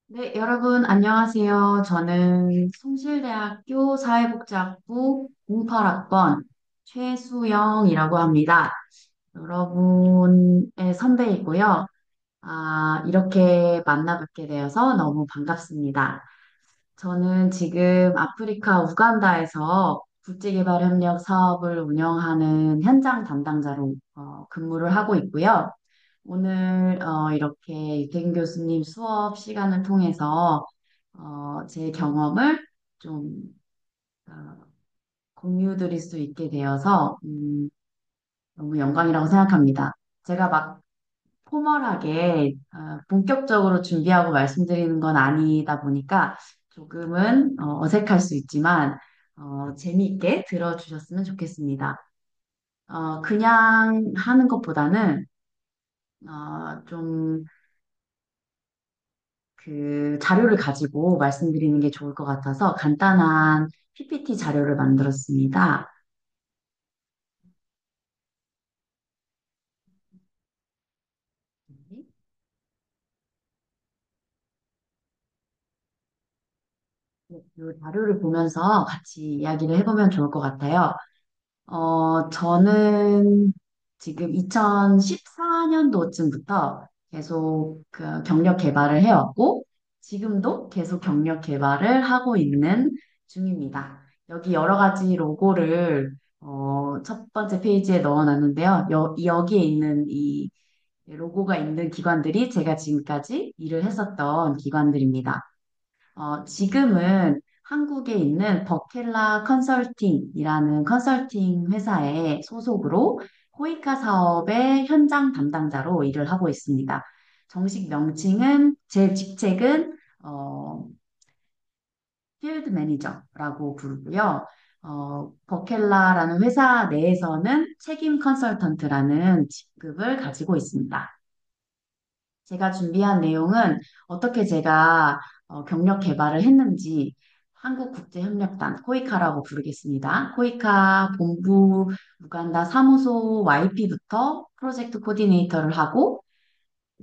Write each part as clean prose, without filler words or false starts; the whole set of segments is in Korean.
네, 여러분, 안녕하세요. 저는 숭실대학교 사회복지학부 08학번 최수영이라고 합니다. 여러분의 선배이고요. 이렇게 만나뵙게 되어서 너무 반갑습니다. 저는 지금 아프리카 우간다에서 국제개발협력 사업을 운영하는 현장 담당자로 근무를 하고 있고요. 오늘 이렇게 유태균 교수님 수업 시간을 통해서 제 경험을 좀 어, 공유 드릴 수 있게 되어서 너무 영광이라고 생각합니다. 제가 막 포멀하게 본격적으로 준비하고 말씀드리는 건 아니다 보니까 조금은 어색할 수 있지만 재미있게 들어주셨으면 좋겠습니다. 그냥 하는 것보다는 좀 그 자료를 가지고 말씀드리는 게 좋을 것 같아서 간단한 PPT 자료를 만들었습니다. 이 자료를 보면서 같이 이야기를 해보면 좋을 것 같아요. 저는 지금 2014년도쯤부터 계속 그 경력 개발을 해왔고, 지금도 계속 경력 개발을 하고 있는 중입니다. 여기 여러 가지 로고를 첫 번째 페이지에 넣어놨는데요. 여기에 있는 이 로고가 있는 기관들이 제가 지금까지 일을 했었던 기관들입니다. 지금은 한국에 있는 버켈라 컨설팅이라는 컨설팅 회사의 소속으로 호이카 사업의 현장 담당자로 일을 하고 있습니다. 정식 명칭은 제 직책은 필드 매니저라고 부르고요. 버켈라라는 회사 내에서는 책임 컨설턴트라는 직급을 가지고 있습니다. 제가 준비한 내용은 어떻게 제가 경력 개발을 했는지 한국국제협력단, 코이카라고 부르겠습니다. 코이카 본부 우간다 사무소 YP부터 프로젝트 코디네이터를 하고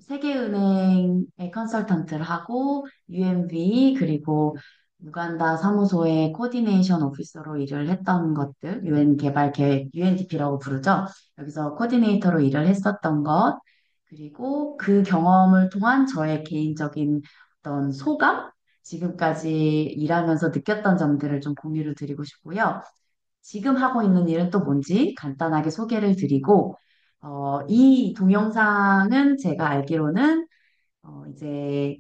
세계은행의 컨설턴트를 하고 UMB 그리고 우간다 사무소의 코디네이션 오피서로 일을 했던 것들, 유엔 개발 계획, UNDP라고 부르죠. 여기서 코디네이터로 일을 했었던 것, 그리고 그 경험을 통한 저의 개인적인 어떤 소감, 지금까지 일하면서 느꼈던 점들을 좀 공유를 드리고 싶고요. 지금 하고 있는 일은 또 뭔지 간단하게 소개를 드리고, 이 동영상은 제가 알기로는 이제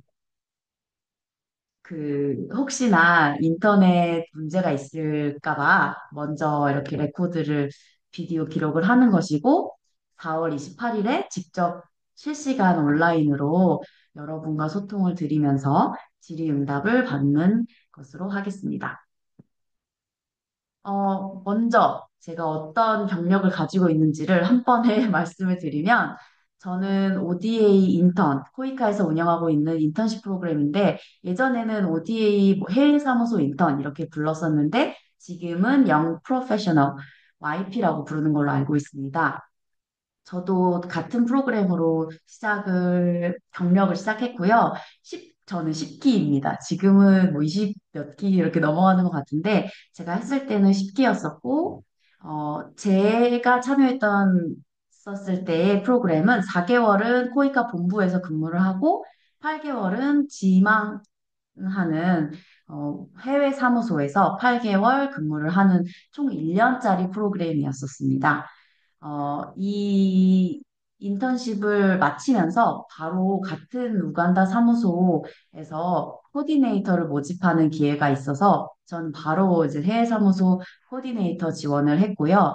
그 혹시나 인터넷 문제가 있을까 봐 먼저 이렇게 레코드를 비디오 기록을 하는 것이고 4월 28일에 직접 실시간 온라인으로 여러분과 소통을 드리면서 질의응답을 받는 것으로 하겠습니다. 먼저 제가 어떤 경력을 가지고 있는지를 한 번에 말씀을 드리면, 저는 ODA 인턴, 코이카에서 운영하고 있는 인턴십 프로그램인데, 예전에는 ODA 뭐 해외 사무소 인턴 이렇게 불렀었는데, 지금은 영 프로페셔널, YP라고 부르는 걸로 알고 있습니다. 저도 같은 프로그램으로 경력을 시작했고요. 저는 10기입니다. 지금은 뭐 20 몇 기 이렇게 넘어가는 것 같은데, 제가 했을 때는 10기였었고, 제가 썼을 때의 프로그램은 4개월은 코이카 본부에서 근무를 하고, 8개월은 지망하는 해외 사무소에서 8개월 근무를 하는 총 1년짜리 프로그램이었었습니다. 이 인턴십을 마치면서 바로 같은 우간다 사무소에서 코디네이터를 모집하는 기회가 있어서 전 바로 이제 해외 사무소 코디네이터 지원을 했고요.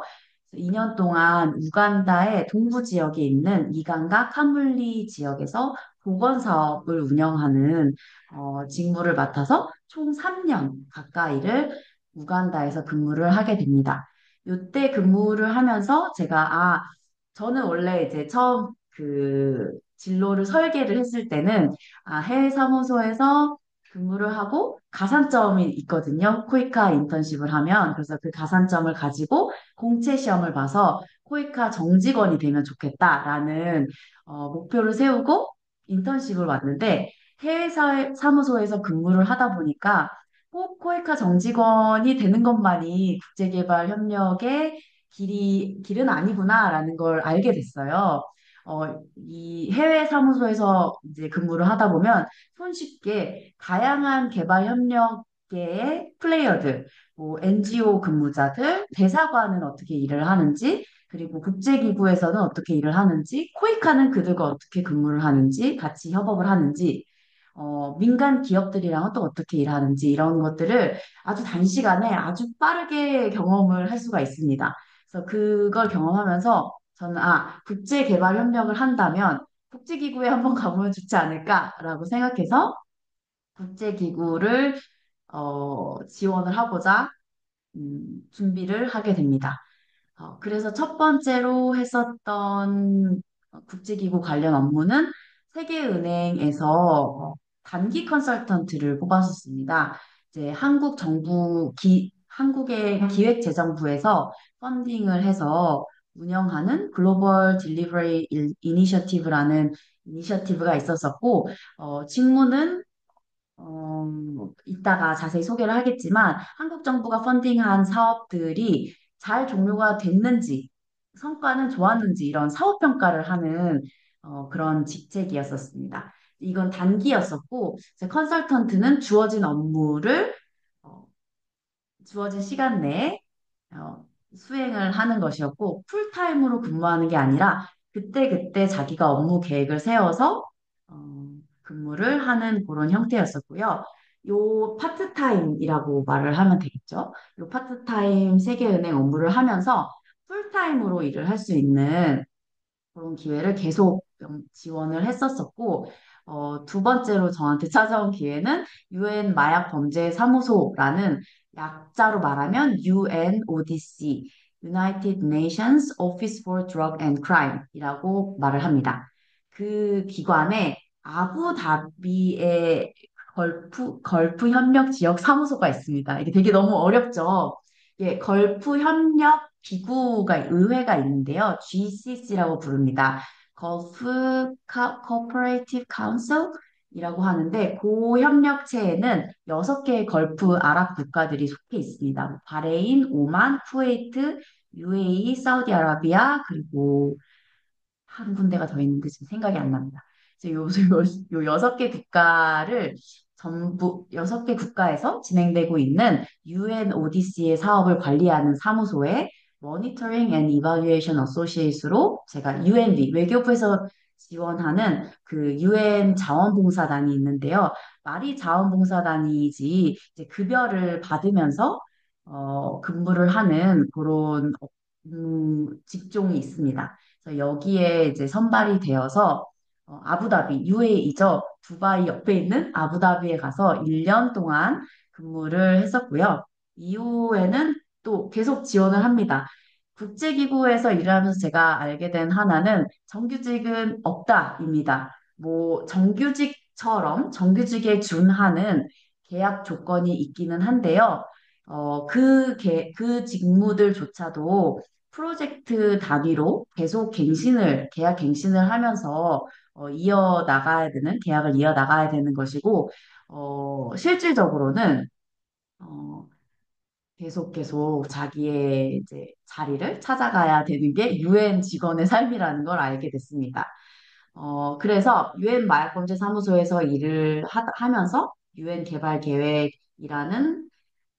2년 동안 우간다의 동부 지역에 있는 이간과 카물리 지역에서 보건 사업을 운영하는 직무를 맡아서 총 3년 가까이를 우간다에서 근무를 하게 됩니다. 이때 근무를 하면서 저는 원래 이제 처음 그 진로를 설계를 했을 때는 해외 사무소에서 근무를 하고 가산점이 있거든요. 코이카 인턴십을 하면. 그래서 그 가산점을 가지고 공채 시험을 봐서 코이카 정직원이 되면 좋겠다라는 목표를 세우고 인턴십을 왔는데 사무소에서 근무를 하다 보니까 꼭 코이카 정직원이 되는 것만이 국제개발협력의 길은 아니구나라는 걸 알게 됐어요. 이 해외 사무소에서 이제 근무를 하다 보면 손쉽게 다양한 개발 협력계의 플레이어들, 뭐 NGO 근무자들, 대사관은 어떻게 일을 하는지, 그리고 국제기구에서는 어떻게 일을 하는지, 코이카는 그들과 어떻게 근무를 하는지, 같이 협업을 하는지, 민간 기업들이랑은 또 어떻게 일하는지 이런 것들을 아주 단시간에 아주 빠르게 경험을 할 수가 있습니다. 그래서 그걸 경험하면서 저는 국제개발 협력을 한다면 국제기구에 한번 가보면 좋지 않을까라고 생각해서 국제기구를 지원을 하고자 준비를 하게 됩니다. 그래서 첫 번째로 했었던 국제기구 관련 업무는 세계은행에서 단기 컨설턴트를 뽑았었습니다. 이제 한국의 기획재정부에서 펀딩을 해서 운영하는 글로벌 딜리버리 이니셔티브라는 이니셔티브가 있었었고, 직무는 이따가 자세히 소개를 하겠지만 한국 정부가 펀딩한 사업들이 잘 종료가 됐는지, 성과는 좋았는지 이런 사업 평가를 하는 그런 직책이었었습니다. 이건 단기였었고, 이제 컨설턴트는 어, 주어진 시간 내에 어, 수행을 하는 것이었고, 풀타임으로 근무하는 게 아니라 그때그때 자기가 업무 계획을 세워서 근무를 하는 그런 형태였었고요. 요 파트타임이라고 말을 하면 되겠죠. 요 파트타임 세계은행 업무를 하면서 풀타임으로 일을 할 수 있는 그런 기회를 계속 지원을 했었었고, 두 번째로 저한테 찾아온 기회는 UN 마약 범죄 사무소라는 약자로 말하면 UNODC, United Nations Office for Drug and Crime이라고 말을 합니다. 그 기관에 아부다비의 걸프 협력 지역 사무소가 있습니다. 이게 되게 너무 어렵죠. 예, 걸프 협력 기구가 의회가 있는데요. GCC라고 부릅니다. Gulf Cooperative Council이라고 하는데 그 협력체에는 6개의 걸프 아랍 국가들이 속해 있습니다. 바레인, 오만, 쿠웨이트, UAE, 사우디아라비아 그리고 한 군데가 더 있는데 지금 생각이 안 납니다. 이제 요 6개 국가를 전부 6개 국가에서 진행되고 있는 UNODC의 사업을 관리하는 사무소의 Monitoring and Evaluation Associate로 제가 UNB 외교부에서 지원하는 그 UN 자원봉사단이 있는데요. 말이 자원봉사단이지 이제 급여를 받으면서 근무를 하는 그런 직종이 있습니다. 그래서 여기에 이제 선발이 되어서 아부다비, UAE죠. 두바이 옆에 있는 아부다비에 가서 1년 동안 근무를 했었고요. 이후에는 또 계속 지원을 합니다. 국제기구에서 일하면서 제가 알게 된 하나는 정규직은 없다입니다. 뭐 정규직에 준하는 계약 조건이 있기는 한데요. 그 직무들조차도 프로젝트 단위로 계속 계약 갱신을 하면서 계약을 이어나가야 되는 것이고, 실질적으로는, 어, 계속 자기의 이제 자리를 찾아가야 되는 게 UN 직원의 삶이라는 걸 알게 됐습니다. 그래서 UN 마약범죄 사무소에서 하면서 UN 개발 계획이라는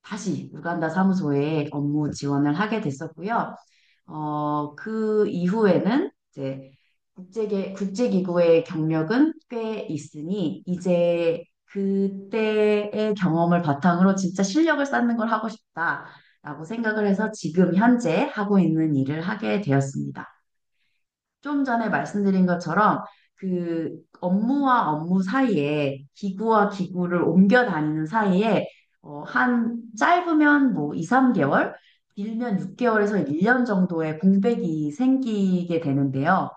다시 우간다 사무소에 업무 지원을 하게 됐었고요. 그 이후에는 이제 국제기구의 경력은 꽤 있으니 이제 그때의 경험을 바탕으로 진짜 실력을 쌓는 걸 하고 싶다라고 생각을 해서 지금 현재 하고 있는 일을 하게 되었습니다. 좀 전에 말씀드린 것처럼 그 업무와 업무 사이에 기구와 기구를 옮겨 다니는 사이에 한 짧으면 뭐 2, 3개월, 길면 6개월에서 1년 정도의 공백이 생기게 되는데요.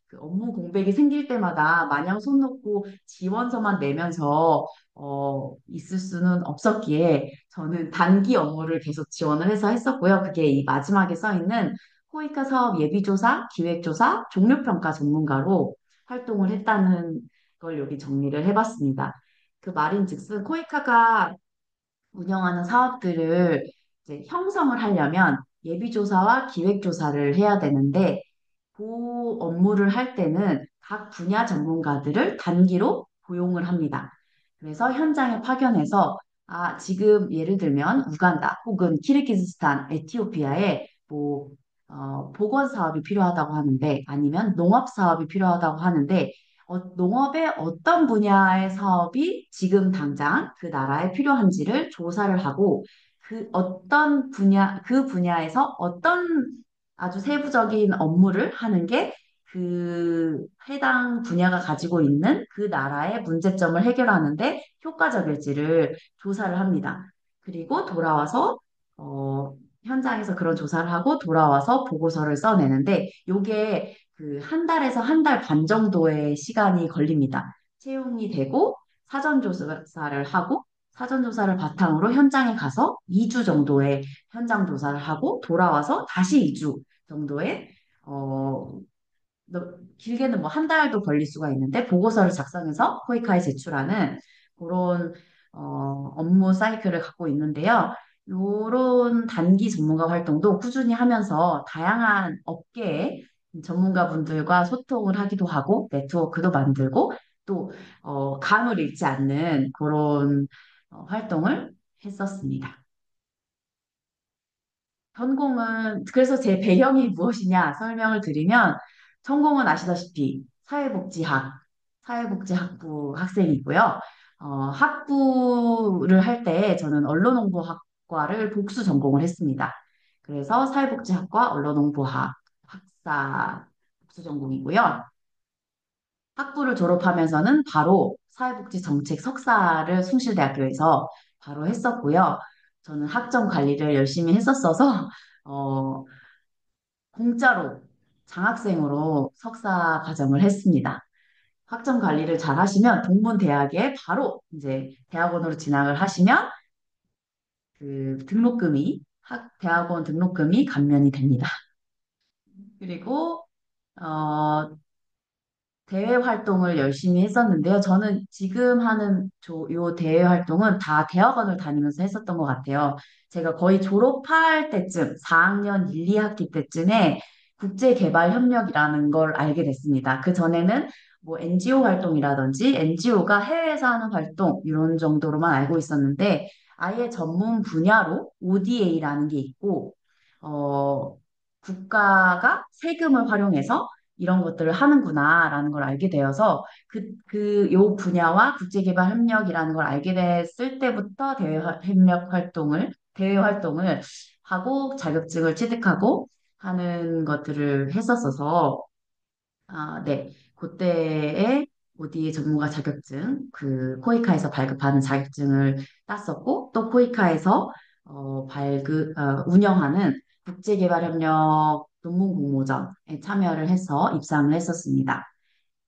그 업무 공백이 생길 때마다 마냥 손 놓고 지원서만 내면서 있을 수는 없었기에 저는 단기 업무를 계속 지원을 해서 했었고요. 그게 이 마지막에 써 있는 코이카 사업 예비조사, 기획조사, 종료평가 전문가로 활동을 했다는 걸 여기 정리를 해봤습니다. 그 말인즉슨 코이카가 운영하는 사업들을 이제 형성을 하려면 예비조사와 기획조사를 해야 되는데 그 업무를 할 때는 각 분야 전문가들을 단기로 고용을 합니다. 그래서 현장에 파견해서 지금 예를 들면 우간다 혹은 키르기즈스탄, 에티오피아에 보건 사업이 필요하다고 하는데 아니면 농업 사업이 필요하다고 하는데 농업의 어떤 분야의 사업이 지금 당장 그 나라에 필요한지를 조사를 하고 그 분야에서 어떤 아주 세부적인 업무를 하는 게 그 해당 분야가 가지고 있는 그 나라의 문제점을 해결하는데 효과적일지를 조사를 합니다. 그리고 돌아와서 어, 현장에서 그런 조사를 하고 돌아와서 보고서를 써내는데 요게 그 한 달에서 한 달 반 정도의 시간이 걸립니다. 채용이 되고 사전 조사를 하고 사전 조사를 바탕으로 현장에 가서 2주 정도의 현장 조사를 하고 돌아와서 다시 2주 정도의 어, 길게는 뭐 한 달도 걸릴 수가 있는데 보고서를 작성해서 코이카에 제출하는 그런 업무 사이클을 갖고 있는데요. 요런 단기 전문가 활동도 꾸준히 하면서 다양한 업계의 전문가분들과 소통을 하기도 하고 네트워크도 만들고 또 감을 잃지 않는 그런 활동을 했었습니다. 전공은 그래서 제 배경이 무엇이냐 설명을 드리면 전공은 아시다시피 사회복지학부 학생이고요. 학부를 할 때 저는 언론홍보학과를 복수 전공을 했습니다. 그래서 사회복지학과 언론홍보학 학사 복수 전공이고요. 학부를 졸업하면서는 바로 사회복지정책 석사를 숭실대학교에서 바로 했었고요. 저는 학점 관리를 열심히 했었어서 어, 공짜로 장학생으로 석사 과정을 했습니다. 학점 관리를 잘 하시면 동문 대학에 바로 이제 대학원으로 진학을 하시면 그 대학원 등록금이 감면이 됩니다. 그리고 어, 대외 활동을 열심히 했었는데요. 저는 지금 하는 요 대외 활동은 다 대학원을 다니면서 했었던 것 같아요. 제가 거의 졸업할 때쯤, 4학년 1, 2학기 때쯤에 국제개발협력이라는 걸 알게 됐습니다. 그 전에는 뭐 NGO 활동이라든지 NGO가 해외에서 하는 활동 이런 정도로만 알고 있었는데 아예 전문 분야로 ODA라는 게 있고, 어, 국가가 세금을 활용해서 이런 것들을 하는구나라는 걸 알게 되어서 요 분야와 국제개발 협력이라는 걸 알게 됐을 때부터 대외 활동을 하고 자격증을 취득하고 하는 것들을 했었어서 네. 그때에 ODA 전문가 자격증, 그 코이카에서 발급하는 자격증을 땄었고, 또 코이카에서 운영하는 국제개발협력 논문 공모전에 참여를 해서 입상을 했었습니다.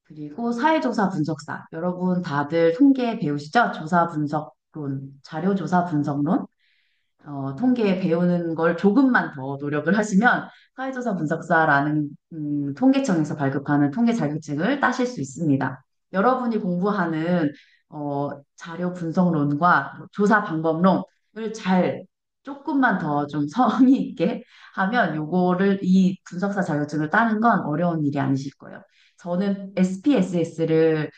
그리고 사회조사 분석사. 여러분 다들 통계 배우시죠? 조사 분석론, 자료조사 분석론. 통계 배우는 걸 조금만 더 노력을 하시면 사회조사 분석사라는 통계청에서 발급하는 통계 자격증을 따실 수 있습니다. 여러분이 공부하는 자료 분석론과 조사 방법론을 잘 조금만 더 좀 성의 있게 하면 이 분석사 자격증을 따는 건 어려운 일이 아니실 거예요. 저는 SPSS를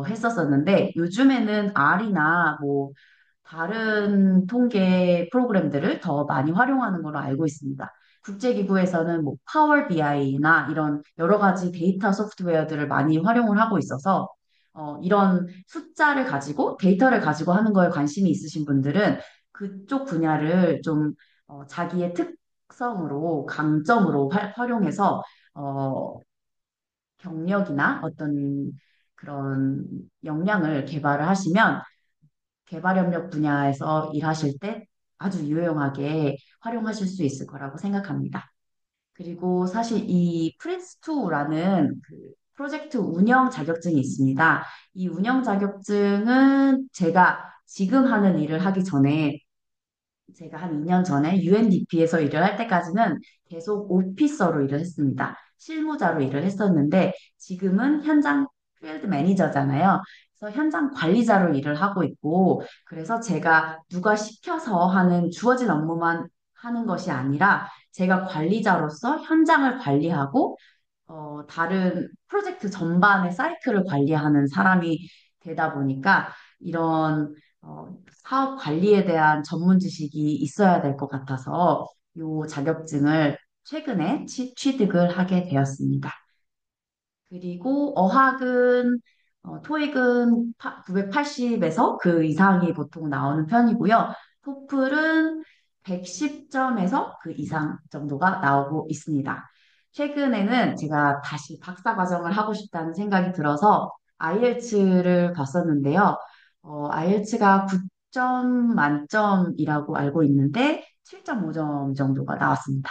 했었었는데 요즘에는 R이나 뭐 다른 통계 프로그램들을 더 많이 활용하는 걸로 알고 있습니다. 국제기구에서는 뭐 파워 BI나 이런 여러 가지 데이터 소프트웨어들을 많이 활용을 하고 있어서 이런 숫자를 가지고 데이터를 가지고 하는 거에 관심이 있으신 분들은 그쪽 분야를 좀 자기의 특성으로 강점으로 활용해서 어, 경력이나 어떤 그런 역량을 개발을 하시면 개발협력 분야에서 일하실 때 아주 유용하게 활용하실 수 있을 거라고 생각합니다. 그리고 사실 이 프린스2라는 그 프로젝트 운영 자격증이 있습니다. 이 운영 자격증은 지금 하는 일을 하기 전에 제가 한 2년 전에 UNDP에서 일을 할 때까지는 계속 오피서로 일을 했습니다. 실무자로 일을 했었는데 지금은 필드 매니저잖아요. 그래서 현장 관리자로 일을 하고 있고, 그래서 제가 누가 시켜서 하는 주어진 업무만 하는 것이 아니라 제가 관리자로서 현장을 관리하고, 다른 프로젝트 전반의 사이클을 관리하는 사람이 되다 보니까 이런 사업 관리에 대한 전문 지식이 있어야 될 것 같아서 이 자격증을 최근에 취득을 하게 되었습니다. 그리고 어학은 토익은 980에서 그 이상이 보통 나오는 편이고요. 토플은 110점에서 그 이상 정도가 나오고 있습니다. 최근에는 제가 다시 박사 과정을 하고 싶다는 생각이 들어서 IELTS를 봤었는데요. IELTS가 9점 만점이라고 알고 있는데 7.5점 정도가 나왔습니다.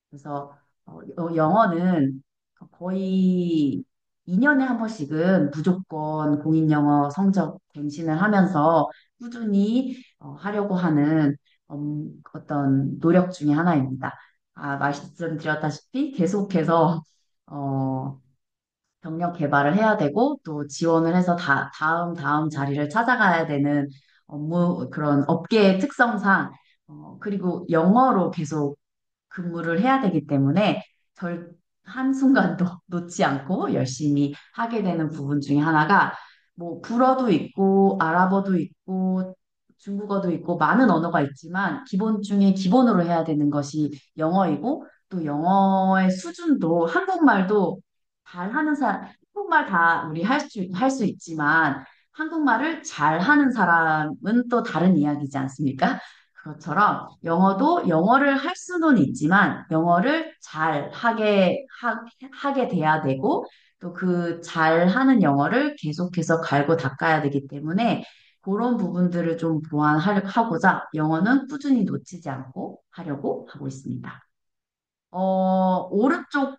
그래서 영어는 거의 2년에 한 번씩은 무조건 공인영어 성적 갱신을 하면서 꾸준히 하려고 하는 어떤 노력 중에 하나입니다. 말씀드렸다시피 계속해서 어, 경력 개발을 해야 되고 또 지원을 해서 다음 자리를 찾아가야 되는 업무 그런 업계의 특성상 그리고 영어로 계속 근무를 해야 되기 때문에 한순간도 놓지 않고 열심히 하게 되는 부분 중에 하나가 뭐 불어도 있고 아랍어도 있고 중국어도 있고 많은 언어가 있지만 기본 중에 기본으로 해야 되는 것이 영어이고 또 영어의 수준도 한국말도 잘하는 사람 한국말 다 우리 할 수 있지만 한국말을 잘하는 사람은 또 다른 이야기지 않습니까? 그것처럼 영어도 영어를 할 수는 있지만 영어를 하게 돼야 되고 또 그 잘하는 영어를 계속해서 갈고 닦아야 되기 때문에 그런 부분들을 좀 보완하고자 영어는 꾸준히 놓치지 않고 하려고 하고 있습니다. 오른쪽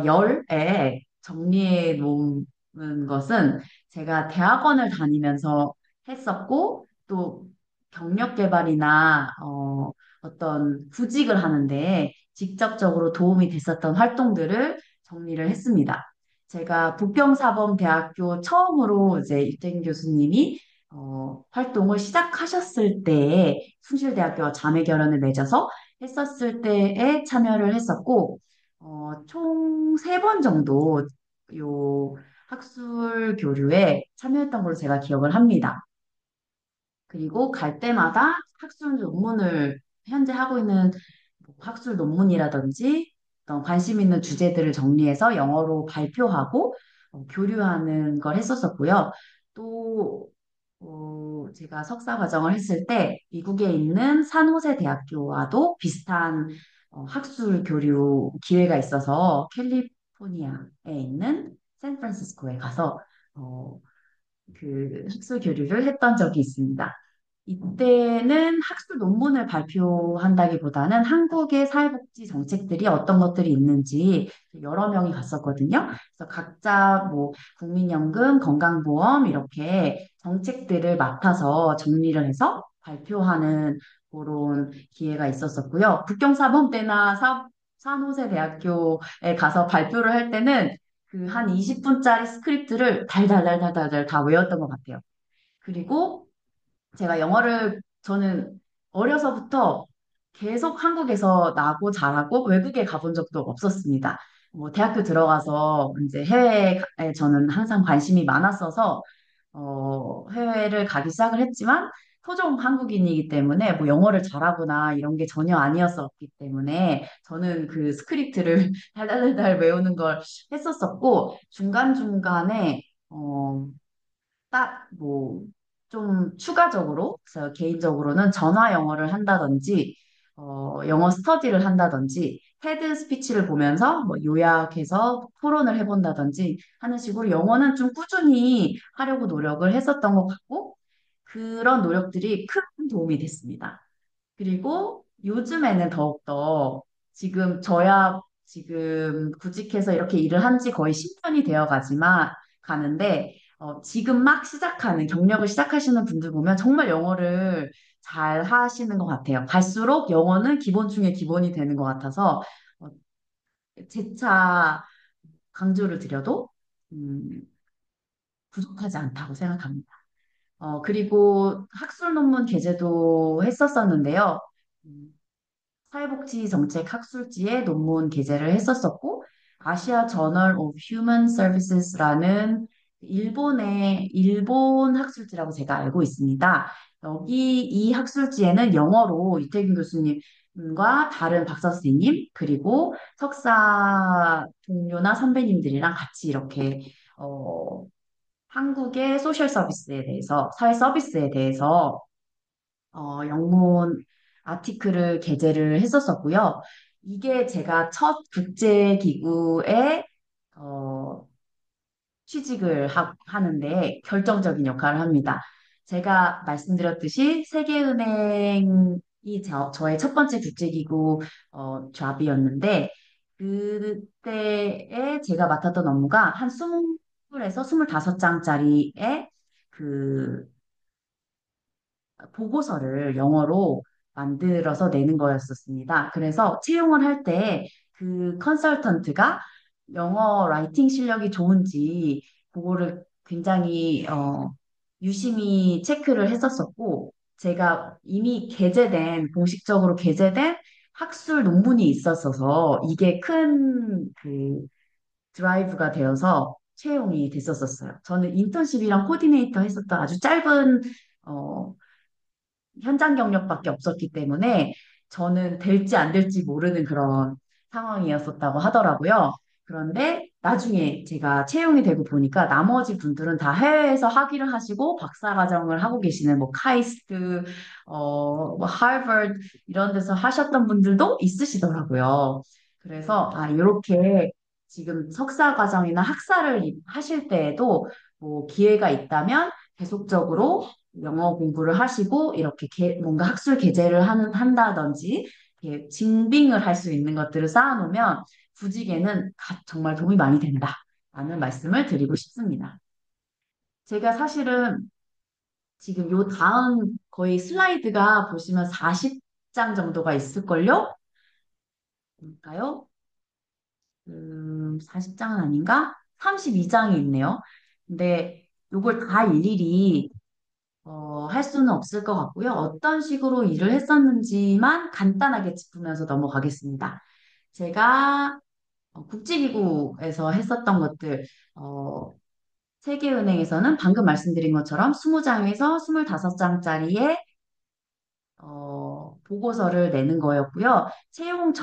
열에 정리해 놓은 것은 제가 대학원을 다니면서 했었고 또 경력 개발이나 어떤 구직을 하는데 직접적으로 도움이 됐었던 활동들을 정리를 했습니다. 제가 북경사범대학교 처음으로 이제 일행 교수님이 활동을 시작하셨을 때에 숭실대학교와 자매 결연을 맺어서 했었을 때에 참여를 했었고 총 세 번 정도 요 학술 교류에 참여했던 걸로 제가 기억을 합니다. 그리고 갈 때마다 학술 논문을 현재 하고 있는 뭐 학술 논문이라든지 어떤 관심 있는 주제들을 정리해서 영어로 발표하고 교류하는 걸 했었었고요. 또 제가 석사 과정을 했을 때 미국에 있는 산호세 대학교와도 비슷한 학술 교류 기회가 있어서 캘리포니아에 있는 샌프란시스코에 가서 어, 그 학술 교류를 했던 적이 있습니다. 이때는 학술 논문을 발표한다기보다는 한국의 사회복지 정책들이 어떤 것들이 있는지 여러 명이 갔었거든요. 그래서 각자 뭐 국민연금, 건강보험 이렇게 정책들을 맡아서 정리를 해서 발표하는 그런 기회가 있었었고요. 북경사범 때나 산호세 대학교에 가서 발표를 할 때는 그 한 20분짜리 스크립트를 달달달달달달 다 외웠던 것 같아요. 그리고 제가 영어를 저는 어려서부터 계속 한국에서 나고 자라고 외국에 가본 적도 없었습니다. 뭐 대학교 들어가서 이제 해외에 저는 항상 관심이 많았어서 해외를 가기 시작을 했지만 토종 한국인이기 때문에 뭐 영어를 잘하거나 이런 게 전혀 아니었었기 때문에 저는 그 스크립트를 달달달달 외우는 걸 했었었고 중간중간에 딱 뭐 좀 추가적으로 저 개인적으로는 전화 영어를 한다든지 영어 스터디를 한다든지 테드 스피치를 보면서 뭐 요약해서 토론을 해본다든지 하는 식으로 영어는 좀 꾸준히 하려고 노력을 했었던 것 같고 그런 노력들이 큰 도움이 됐습니다. 그리고 요즘에는 더욱더 지금 구직해서 이렇게 일을 한지 거의 10년이 되어 가는데 지금 막 경력을 시작하시는 분들 보면 정말 영어를 잘 하시는 것 같아요. 갈수록 영어는 기본 중에 기본이 되는 것 같아서 어, 재차 강조를 드려도 음, 부족하지 않다고 생각합니다. 그리고 학술 논문 게재도 했었었는데요. 음, 사회복지정책 학술지에 논문 게재를 했었었고, 아시아 저널 오브 휴먼 서비스라는 일본 학술지라고 제가 알고 있습니다. 여기 이 학술지에는 영어로 유태균 교수님과 다른 박사 선생님, 그리고 석사 동료나 선배님들이랑 같이 이렇게, 한국의 소셜 서비스에 대해서, 사회 서비스에 대해서 영문 아티클을 게재를 했었었고요. 이게 제가 첫 국제기구에 어, 취직을 하는데 결정적인 역할을 합니다. 제가 말씀드렸듯이 세계은행이 저의 첫 번째 국제기구 잡이었는데 그때에 제가 맡았던 업무가 한 20에서 25장짜리의 그 보고서를 영어로 만들어서 내는 거였었습니다. 그래서 채용을 할 때 그 컨설턴트가 영어 라이팅 실력이 좋은지 그거를 굉장히 유심히 체크를 했었었고 제가 이미 공식적으로 게재된 학술 논문이 있었어서 이게 큰 그 드라이브가 되어서 채용이 됐었었어요. 저는 인턴십이랑 코디네이터 했었던 아주 짧은 어, 현장 경력밖에 없었기 때문에 저는 될지 안 될지 모르는 그런 상황이었었다고 하더라고요. 그런데 나중에 제가 채용이 되고 보니까 나머지 분들은 다 해외에서 학위를 하시고 박사과정을 하고 계시는 뭐 카이스트, 뭐 하버드 이런 데서 하셨던 분들도 있으시더라고요. 그래서 이렇게 지금 석사과정이나 학사를 하실 때에도 뭐 기회가 있다면 계속적으로 영어 공부를 하시고 이렇게 뭔가 학술 계제를 한다든지 이렇게 증빙을 할 수 있는 것들을 쌓아놓으면 구직에는 정말 도움이 많이 된다라는 말씀을 드리고 싶습니다. 제가 사실은 지금 요 다음 거의 슬라이드가 보시면 40장 정도가 있을걸요? 볼까요? 40장은 아닌가? 32장이 있네요. 근데 요걸 다 일일이 할 수는 없을 것 같고요. 어떤 식으로 일을 했었는지만 간단하게 짚으면서 넘어가겠습니다. 제가 국제기구에서 했었던 것들, 어, 세계은행에서는 방금 말씀드린 것처럼 20장에서 25장짜리의 보고서를 내는 거였고요. 채용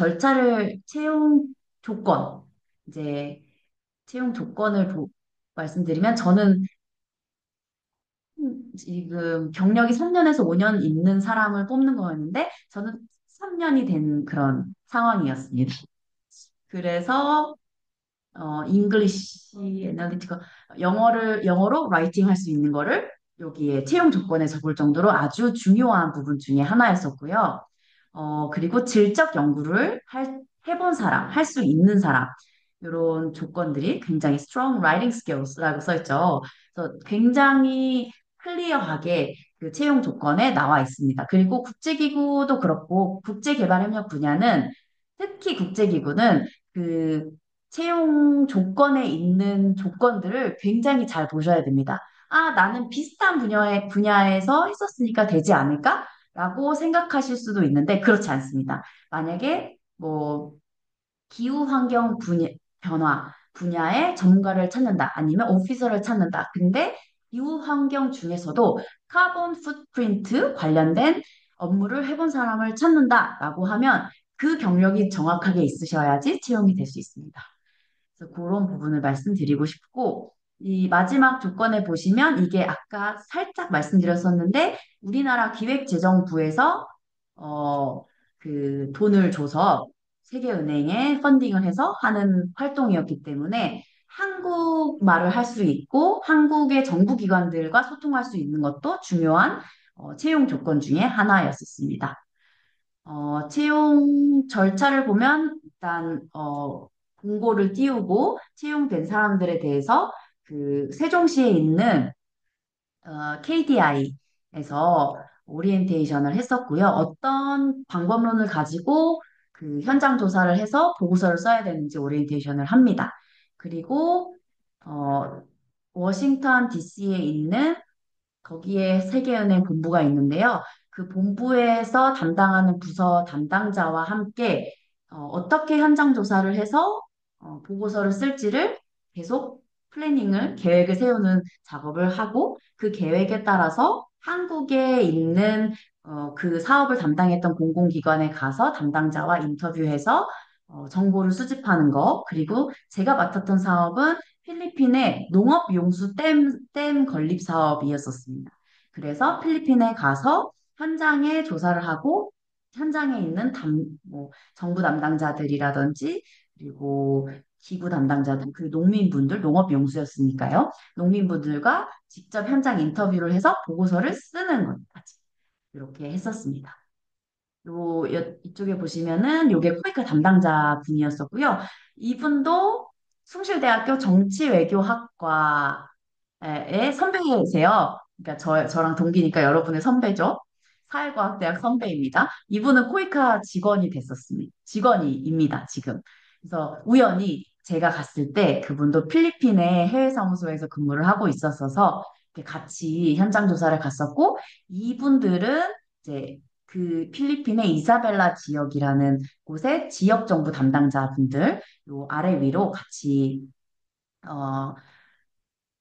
조건, 이제 채용 조건을 말씀드리면 저는 지금 경력이 3년에서 5년 있는 사람을 뽑는 거였는데 저는 3년이 된 그런 상황이었습니다. 그래서 잉글리시 애널리티컬 영어로 라이팅 할 수 있는 거를 여기에 채용 조건에 적을 정도로 아주 중요한 부분 중에 하나였었고요. 그리고 질적 연구를 해본 사람, 할 수 있는 사람, 이런 조건들이 굉장히 strong writing skills라고 써있죠. 그래서 굉장히 클리어하게 그 채용 조건에 나와 있습니다. 그리고 국제기구도 그렇고, 국제개발협력 분야는 특히 국제기구는 그 채용 조건에 있는 조건들을 굉장히 잘 보셔야 됩니다. 나는 비슷한 분야에서 했었으니까 되지 않을까? 라고 생각하실 수도 있는데 그렇지 않습니다. 만약에 뭐 기후 환경 변화 분야의 전문가를 찾는다 아니면 오피서를 찾는다. 근데 기후 환경 중에서도 카본 풋프린트 관련된 업무를 해본 사람을 찾는다라고 하면 그 경력이 정확하게 있으셔야지 채용이 될 수 있습니다. 그래서 그런 부분을 말씀드리고 싶고, 이 마지막 조건에 보시면 이게 아까 살짝 말씀드렸었는데, 우리나라 기획재정부에서, 어, 그 돈을 줘서 세계은행에 펀딩을 해서 하는 활동이었기 때문에 한국말을 할 수 있고, 한국의 정부기관들과 소통할 수 있는 것도 중요한 채용 조건 중에 하나였었습니다. 채용 절차를 보면 일단 공고를 띄우고 채용된 사람들에 대해서 그 세종시에 있는 KDI에서 오리엔테이션을 했었고요. 어떤 방법론을 가지고 그 현장 조사를 해서 보고서를 써야 되는지 오리엔테이션을 합니다. 그리고 어, 워싱턴 DC에 있는 거기에 세계은행 본부가 있는데요. 그 본부에서 담당하는 부서 담당자와 함께 떻게 현장 조사를 해서 보고서를 쓸지를 계속 계획을 세우는 작업을 하고 그 계획에 따라서 한국에 있는 그 사업을 담당했던 공공기관에 가서 담당자와 인터뷰해서 정보를 수집하는 거. 그리고 제가 맡았던 사업은 필리핀의 농업용수 댐 건립 사업이었었습니다. 그래서 필리핀에 가서 현장에 조사를 하고 현장에 있는 뭐, 정부 담당자들이라든지 그리고 기구 담당자들, 그 농민분들, 농업용수였으니까요. 농민분들과 직접 현장 인터뷰를 해서 보고서를 쓰는 것까지 이렇게 했었습니다. 이쪽에 보시면은 요게 코이카 담당자 분이었었고요. 이분도 숭실대학교 정치외교학과의 선배이세요. 그러니까 저랑 동기니까 여러분의 선배죠. 사회과학대학 선배입니다. 이분은 코이카 직원이 됐었습니다. 직원이입니다, 지금. 그래서 우연히 제가 갔을 때 그분도 필리핀의 해외 사무소에서 근무를 하고 있었어서 이렇게 같이 현장 조사를 갔었고 이분들은 이제 그 필리핀의 이사벨라 지역이라는 곳의 지역 정부 담당자분들 요 아래 위로 같이 어,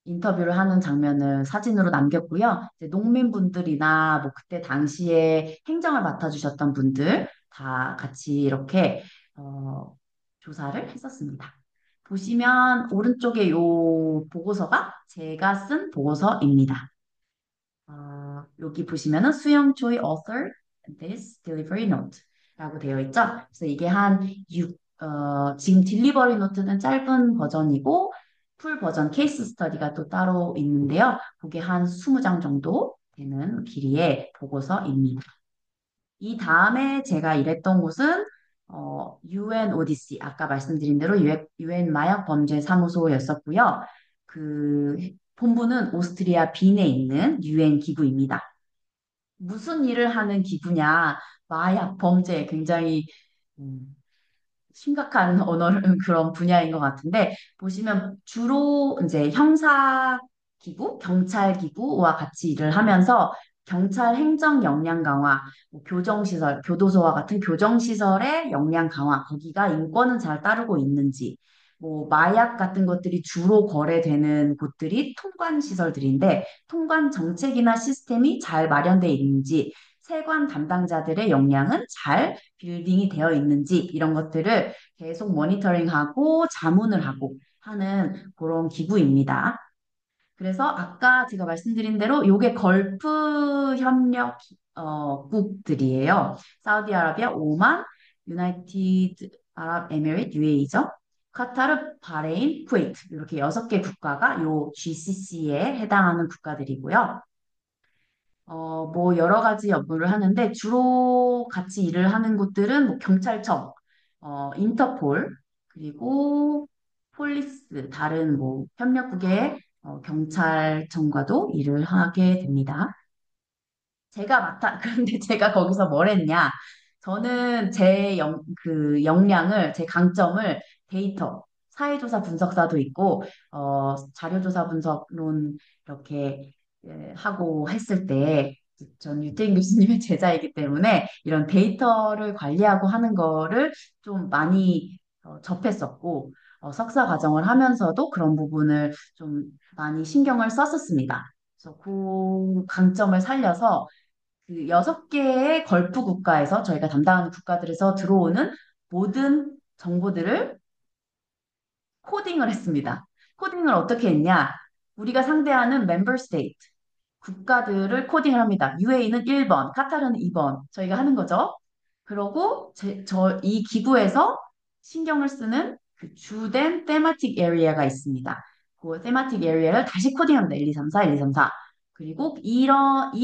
인터뷰를 하는 장면을 사진으로 남겼고요. 이제 농민분들이나 뭐 그때 당시에 행정을 맡아주셨던 분들 다 같이 이렇게 어, 조사를 했었습니다. 보시면 오른쪽에 요 보고서가 제가 쓴 보고서입니다. 여기 보시면은 수영초의 author this delivery note 라고 되어 있죠. 그래서 이게 지금 딜리버리 노트는 짧은 버전이고 풀 버전 케이스 스터디가 또 따로 있는데요. 그게 한 20장 정도 되는 길이의 보고서입니다. 이 다음에 제가 일했던 곳은 UNODC, 아까 말씀드린 대로 UN 마약 범죄 사무소였었고요. 그 본부는 오스트리아 빈에 있는 UN 기구입니다. 무슨 일을 하는 기구냐? 마약 범죄 굉장히 음, 심각한 언어를 그런 분야인 것 같은데 보시면 주로 이제 형사 기구, 경찰 기구와 같이 일을 하면서 경찰 행정 역량 강화, 뭐 교정시설, 교도소와 같은 교정시설의 역량 강화, 거기가 인권은 잘 따르고 있는지, 뭐 마약 같은 것들이 주로 거래되는 곳들이 통관 시설들인데 통관 정책이나 시스템이 잘 마련되어 있는지, 세관 담당자들의 역량은 잘 빌딩이 되어 있는지 이런 것들을 계속 모니터링하고 자문을 하고 하는 그런 기구입니다. 그래서 아까 제가 말씀드린 대로 요게 걸프 협력 국들이에요. 사우디아라비아, 오만, 유나이티드 아랍 에미레이트, UAE죠. 카타르, 바레인, 쿠웨이트 이렇게 6개 국가가 요 GCC에 해당하는 국가들이고요. 뭐 여러 가지 업무를 하는데 주로 같이 일을 하는 곳들은 뭐 경찰청, 인터폴, 그리고 폴리스, 다른 뭐 협력국의 경찰청과도 일을 하게 됩니다. 그런데 제가 거기서 뭘 했냐? 저는 그 역량을, 제 강점을 데이터, 사회조사 분석사도 있고, 자료조사 분석론 이렇게 하고 했을 때, 전 유태인 교수님의 제자이기 때문에 이런 데이터를 관리하고 하는 거를 좀 많이 접했었고, 석사 과정을 하면서도 그런 부분을 좀 많이 신경을 썼었습니다. 그래서 그 강점을 살려서 그 6개의 걸프 국가에서 저희가 담당하는 국가들에서 들어오는 모든 정보들을 코딩을 했습니다. 코딩을 어떻게 했냐? 우리가 상대하는 멤버 스테이트 국가들을 코딩을 합니다. UAE는 1번, 카타르는 2번. 저희가 하는 거죠. 그러고 이 기구에서 신경을 쓰는 그 주된 테마틱 에리어가 있습니다. 그 테마틱 에리어를 다시 코딩합니다. 1, 2, 3, 4, 1, 2, 3, 4. 그리고 이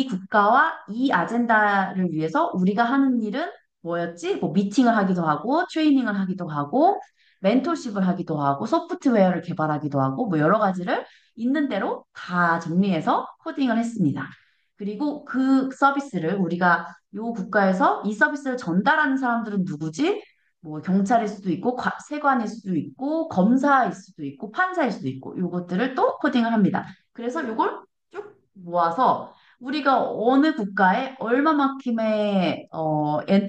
국가와 이 아젠다를 위해서 우리가 하는 일은 뭐였지? 뭐 미팅을 하기도 하고, 트레이닝을 하기도 하고, 멘토십을 하기도 하고, 소프트웨어를 개발하기도 하고, 뭐 여러 가지를 있는 대로 다 정리해서 코딩을 했습니다. 그리고 그 서비스를 우리가 이 국가에서 이 서비스를 전달하는 사람들은 누구지? 뭐 경찰일 수도 있고 세관일 수도 있고 검사일 수도 있고 판사일 수도 있고 요것들을 또 코딩을 합니다. 그래서 요걸 쭉 모아서 우리가 어느 국가에 얼마만큼의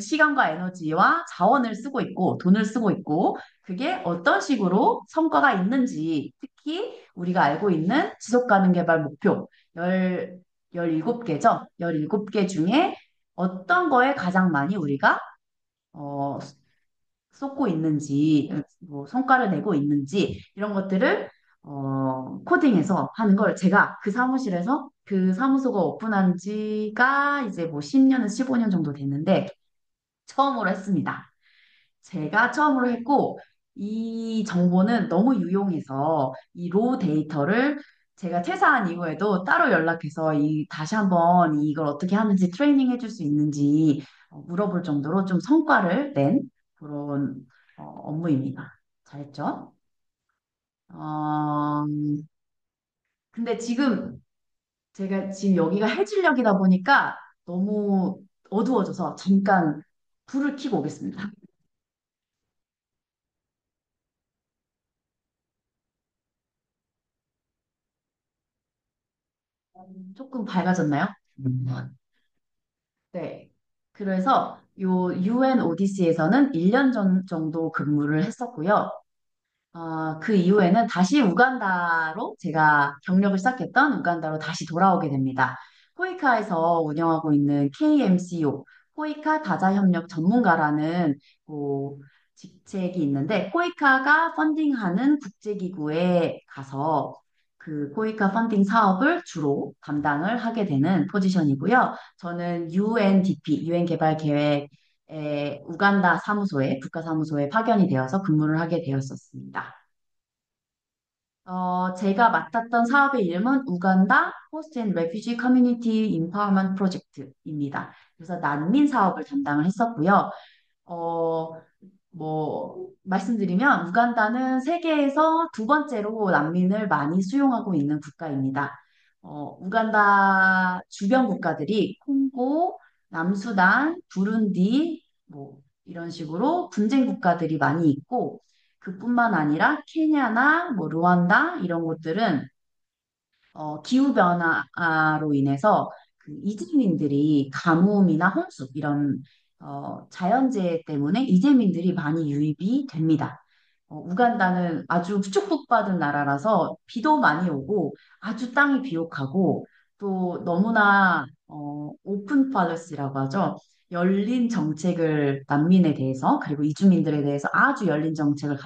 시간과 에너지와 자원을 쓰고 있고 돈을 쓰고 있고 그게 어떤 식으로 성과가 있는지 특히 우리가 알고 있는 지속가능 개발 목표 열 17개죠. 17개 중에 어떤 거에 가장 많이 우리가 어, 쏟고 있는지, 뭐 성과를 내고 있는지 이런 것들을 코딩해서 하는 걸 제가 그 사무실에서 그 사무소가 오픈한 지가 이제 뭐 10년에서 15년 정도 됐는데 처음으로 했습니다. 제가 처음으로 했고 이 정보는 너무 유용해서 이 로우 데이터를 제가 퇴사한 이후에도 따로 연락해서 다시 한번 이걸 어떻게 하는지 트레이닝 해줄 수 있는지 물어볼 정도로 좀 성과를 낸 그런 업무입니다. 잘했죠? 어, 근데 제가 지금 여기가 해질녘이다 보니까 너무 어두워져서 잠깐 불을 켜고 오겠습니다. 조금 밝아졌나요? 네. 그래서 요 UN 오디시에서는 1년 전 정도 근무를 했었고요. 그 이후에는 다시 우간다로 제가 경력을 시작했던 우간다로 다시 돌아오게 됩니다. 코이카에서 운영하고 있는 KMCO, 코이카 다자협력 전문가라는 뭐 직책이 있는데 코이카가 펀딩하는 국제기구에 가서 그 코이카 펀딩 사업을 주로 담당을 하게 되는 포지션이고요. 저는 UNDP, 유엔 개발 계획 우간다 사무소에, 국가사무소에 파견이 되어서 근무를 하게 되었었습니다. 제가 맡았던 사업의 이름은 우간다 호스트 앤 레퓨지 커뮤니티 인파워먼트 프로젝트입니다. 그래서 난민 사업을 담당을 했었고요. 어, 말씀드리면, 우간다는 세계에서 두 번째로 난민을 많이 수용하고 있는 국가입니다. 우간다 주변 국가들이 콩고, 남수단, 부룬디, 뭐, 이런 식으로 분쟁 국가들이 많이 있고, 그뿐만 아니라 케냐나 뭐 루안다 이런 곳들은 기후변화로 인해서 그 이주민들이 가뭄이나 홍수 이런 자연재해 때문에 이재민들이 많이 유입이 됩니다. 우간다는 아주 축복받은 나라라서 비도 많이 오고 아주 땅이 비옥하고 또 너무나 오픈 팔러시라고 하죠. 열린 정책을 난민에 대해서 그리고 이주민들에 대해서 아주 열린 정책을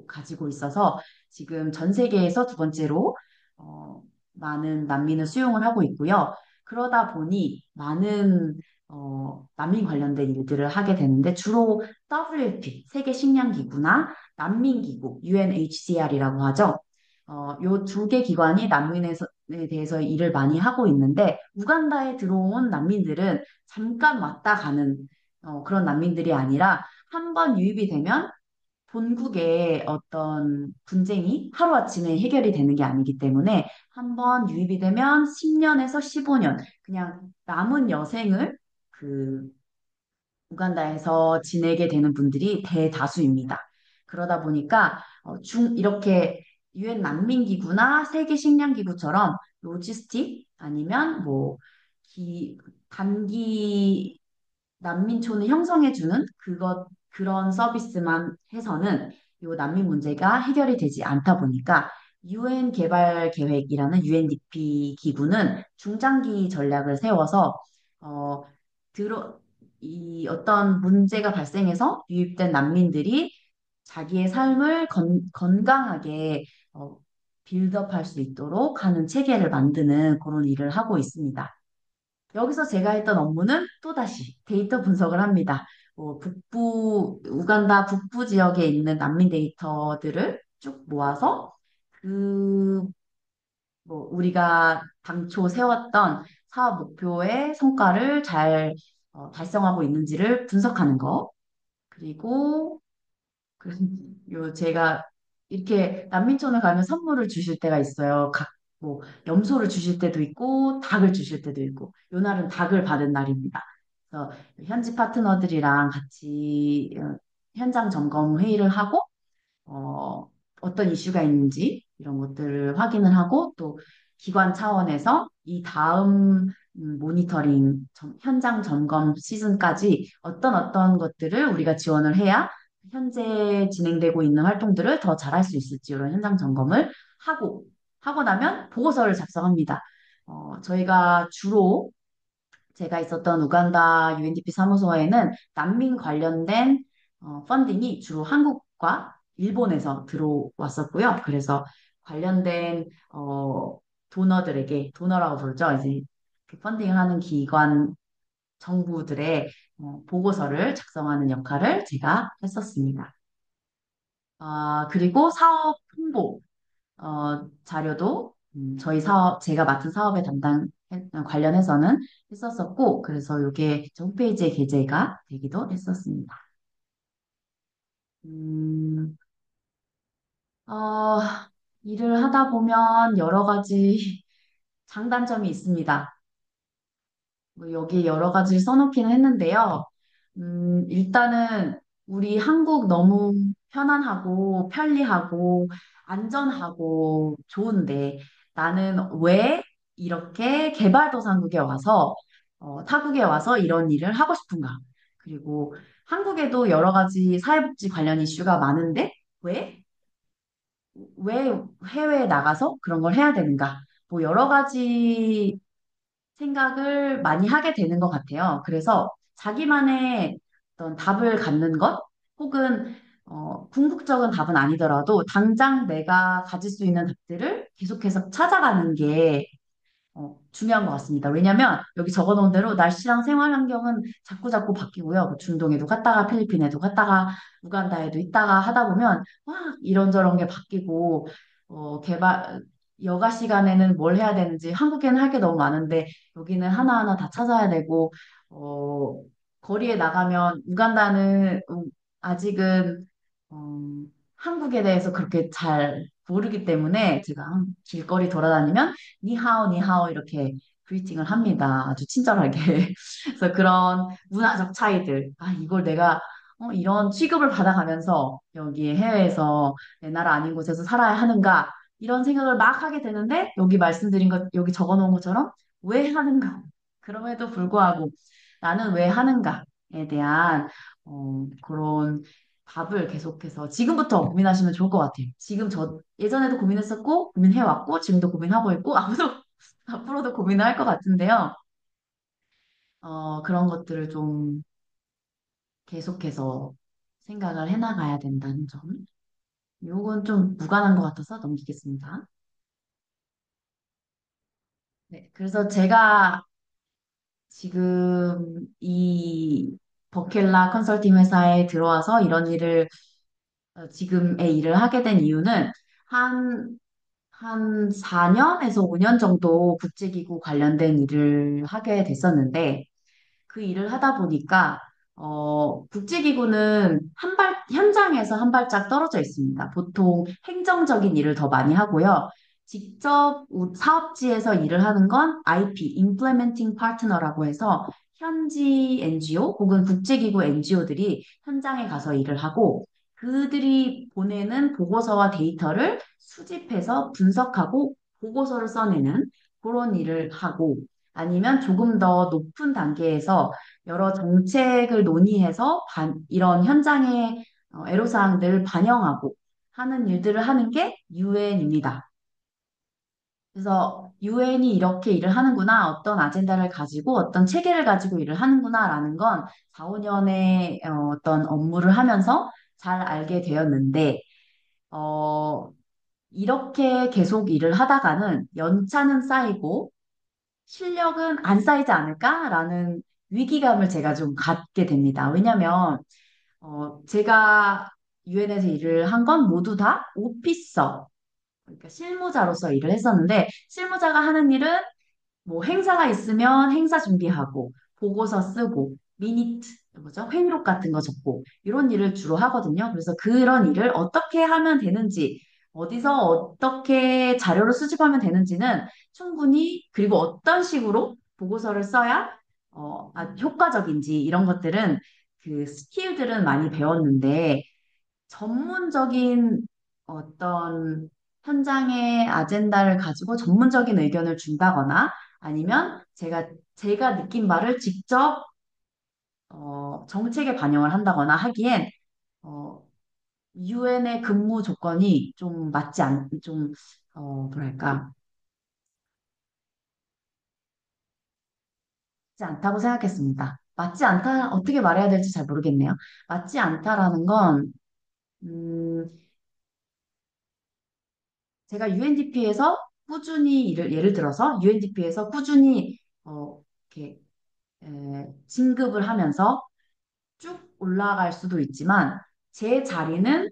가지고 있어서 지금 전 세계에서 두 번째로 어, 많은 난민을 수용을 하고 있고요. 그러다 보니 많은 난민 관련된 일들을 하게 되는데 주로 WFP, 세계식량기구나 난민기구, UNHCR이라고 하죠. 요 두 개 기관이 난민에 대해서 일을 많이 하고 있는데 우간다에 들어온 난민들은 잠깐 왔다 가는 그런 난민들이 아니라 한 번 유입이 되면 본국의 어떤 분쟁이 하루아침에 해결이 되는 게 아니기 때문에 한번 유입이 되면 10년에서 15년 그냥 남은 여생을 그 우간다에서 지내게 되는 분들이 대다수입니다. 그러다 보니까 이렇게 유엔 난민기구나 세계식량기구처럼 로지스틱 아니면 뭐 단기 난민촌을 형성해주는 그런 서비스만 해서는 이 난민 문제가 해결이 되지 않다 보니까 유엔 개발 계획이라는 UNDP 기구는 중장기 전략을 세워서 어, 들어 이 어떤 문제가 발생해서 유입된 난민들이 자기의 삶을 건강하게 어, 빌드업할 수 있도록 하는 체계를 만드는 그런 일을 하고 있습니다. 여기서 제가 했던 업무는 또다시 데이터 분석을 합니다. 우간다 북부 지역에 있는 난민 데이터들을 쭉 모아서 그, 우리가 당초 세웠던 사업 목표의 성과를 잘 달성하고 있는지를 분석하는 거. 그리고 제가 이렇게 난민촌을 가면 선물을 주실 때가 있어요. 염소를 주실 때도 있고, 닭을 주실 때도 있고, 요 날은 닭을 받은 날입니다. 그래서 현지 파트너들이랑 같이 현장 점검 회의를 하고 어, 어떤 이슈가 있는지 이런 것들을 확인을 하고 또 기관 차원에서 이 다음 모니터링 현장 점검 시즌까지 어떤 것들을 우리가 지원을 해야 현재 진행되고 있는 활동들을 더 잘할 수 있을지 이런 현장 점검을 하고 나면 보고서를 작성합니다. 저희가 주로 제가 있었던 우간다 UNDP 사무소에는 난민 관련된 펀딩이 주로 한국과 일본에서 들어왔었고요. 그래서 관련된 도너들에게 도너라고 부르죠. 이제 그 펀딩하는 기관 정부들의 보고서를 작성하는 역할을 제가 했었습니다. 아, 그리고 사업 홍보 자료도 저희 사업, 제가 맡은 사업에 관련해서는 했었었고, 그래서 이게 홈페이지에 게재가 되기도 했었습니다. 음, 어, 일을 하다 보면 여러 가지 장단점이 있습니다. 뭐 여기 여러 가지를 써놓기는 했는데요. 일단은 우리 한국 너무 편안하고 편리하고 안전하고 좋은데 나는 왜 이렇게 개발도상국에 와서 타국에 와서 이런 일을 하고 싶은가? 그리고 한국에도 여러 가지 사회복지 관련 이슈가 많은데 왜? 왜 해외에 나가서 그런 걸 해야 되는가? 뭐 여러 가지 생각을 많이 하게 되는 것 같아요. 그래서 자기만의 어떤 답을 갖는 것, 혹은 궁극적인 답은 아니더라도 당장 내가 가질 수 있는 답들을 계속해서 찾아가는 게 중요한 것 같습니다. 왜냐하면 여기 적어놓은 대로 날씨랑 생활 환경은 자꾸 바뀌고요. 뭐 중동에도 갔다가 필리핀에도 갔다가 우간다에도 있다가 하다 보면 막 이런저런 게 바뀌고 여가 시간에는 뭘 해야 되는지 한국에는 할 게 너무 많은데 여기는 하나하나 다 찾아야 되고 어, 거리에 나가면 우간다는 아직은 음, 한국에 대해서 그렇게 잘 모르기 때문에 제가 길거리 돌아다니면 니하오, 니하오 이렇게 그리팅을 합니다. 아주 친절하게. 그래서 그런 문화적 차이들. 아, 이걸 내가 이런 취급을 받아가면서 여기 해외에서 내 나라 아닌 곳에서 살아야 하는가 이런 생각을 막 하게 되는데 여기 말씀드린 것, 여기 적어놓은 것처럼 왜 하는가? 그럼에도 불구하고 나는 왜 하는가에 대한 그런 답을 계속해서 지금부터 고민하시면 좋을 것 같아요. 지금 저 예전에도 고민했었고 고민해왔고 지금도 고민하고 있고 아무도 앞으로도 고민을 할 것 같은데요. 그런 것들을 좀 계속해서 생각을 해나가야 된다는 점. 요건 좀 무관한 것 같아서 넘기겠습니다. 네, 그래서 제가 지금 이 버켈라 컨설팅 회사에 들어와서 이런 일을 지금의 일을 하게 된 이유는 한, 한 4년에서 5년 정도 국제기구 관련된 일을 하게 됐었는데 그 일을 하다 보니까 국제기구는 현장에서 한 발짝 떨어져 있습니다. 보통 행정적인 일을 더 많이 하고요. 직접 사업지에서 일을 하는 건 IP, Implementing Partner라고 해서 현지 NGO 혹은 국제기구 NGO들이 현장에 가서 일을 하고 그들이 보내는 보고서와 데이터를 수집해서 분석하고 보고서를 써내는 그런 일을 하고 아니면 조금 더 높은 단계에서 여러 정책을 논의해서 이런 현장의 애로사항들을 반영하고 하는 일들을 하는 게 유엔입니다. 그래서 유엔이 이렇게 일을 하는구나, 어떤 아젠다를 가지고 어떤 체계를 가지고 일을 하는구나라는 건 4, 5년의 어떤 업무를 하면서 잘 알게 되었는데, 어, 이렇게 계속 일을 하다가는 연차는 쌓이고 실력은 안 쌓이지 않을까라는 위기감을 제가 좀 갖게 됩니다. 왜냐면, 제가 유엔에서 일을 한 건 모두 다 오피서, 그러니까 실무자로서 일을 했었는데, 실무자가 하는 일은 뭐 행사가 있으면 행사 준비하고, 보고서 쓰고, 미니트, 뭐죠? 회의록 같은 거 적고, 이런 일을 주로 하거든요. 그래서 그런 일을 어떻게 하면 되는지, 어디서 어떻게 자료를 수집하면 되는지는 충분히, 그리고 어떤 식으로 보고서를 써야 효과적인지 이런 것들은 그 스킬들은 많이 배웠는데 전문적인 어떤 현장의 아젠다를 가지고 전문적인 의견을 준다거나 아니면 제가 느낀 바를 직접 정책에 반영을 한다거나 하기엔 어, 유엔의 근무 조건이 좀 뭐랄까, 맞지 않다고 생각했습니다. 맞지 않다, 어떻게 말해야 될지 잘 모르겠네요. 맞지 않다라는 건, 음, 제가 UNDP에서 예를 들어서 UNDP에서 꾸준히, 이렇게, 진급을 하면서 쭉 올라갈 수도 있지만, 제 자리는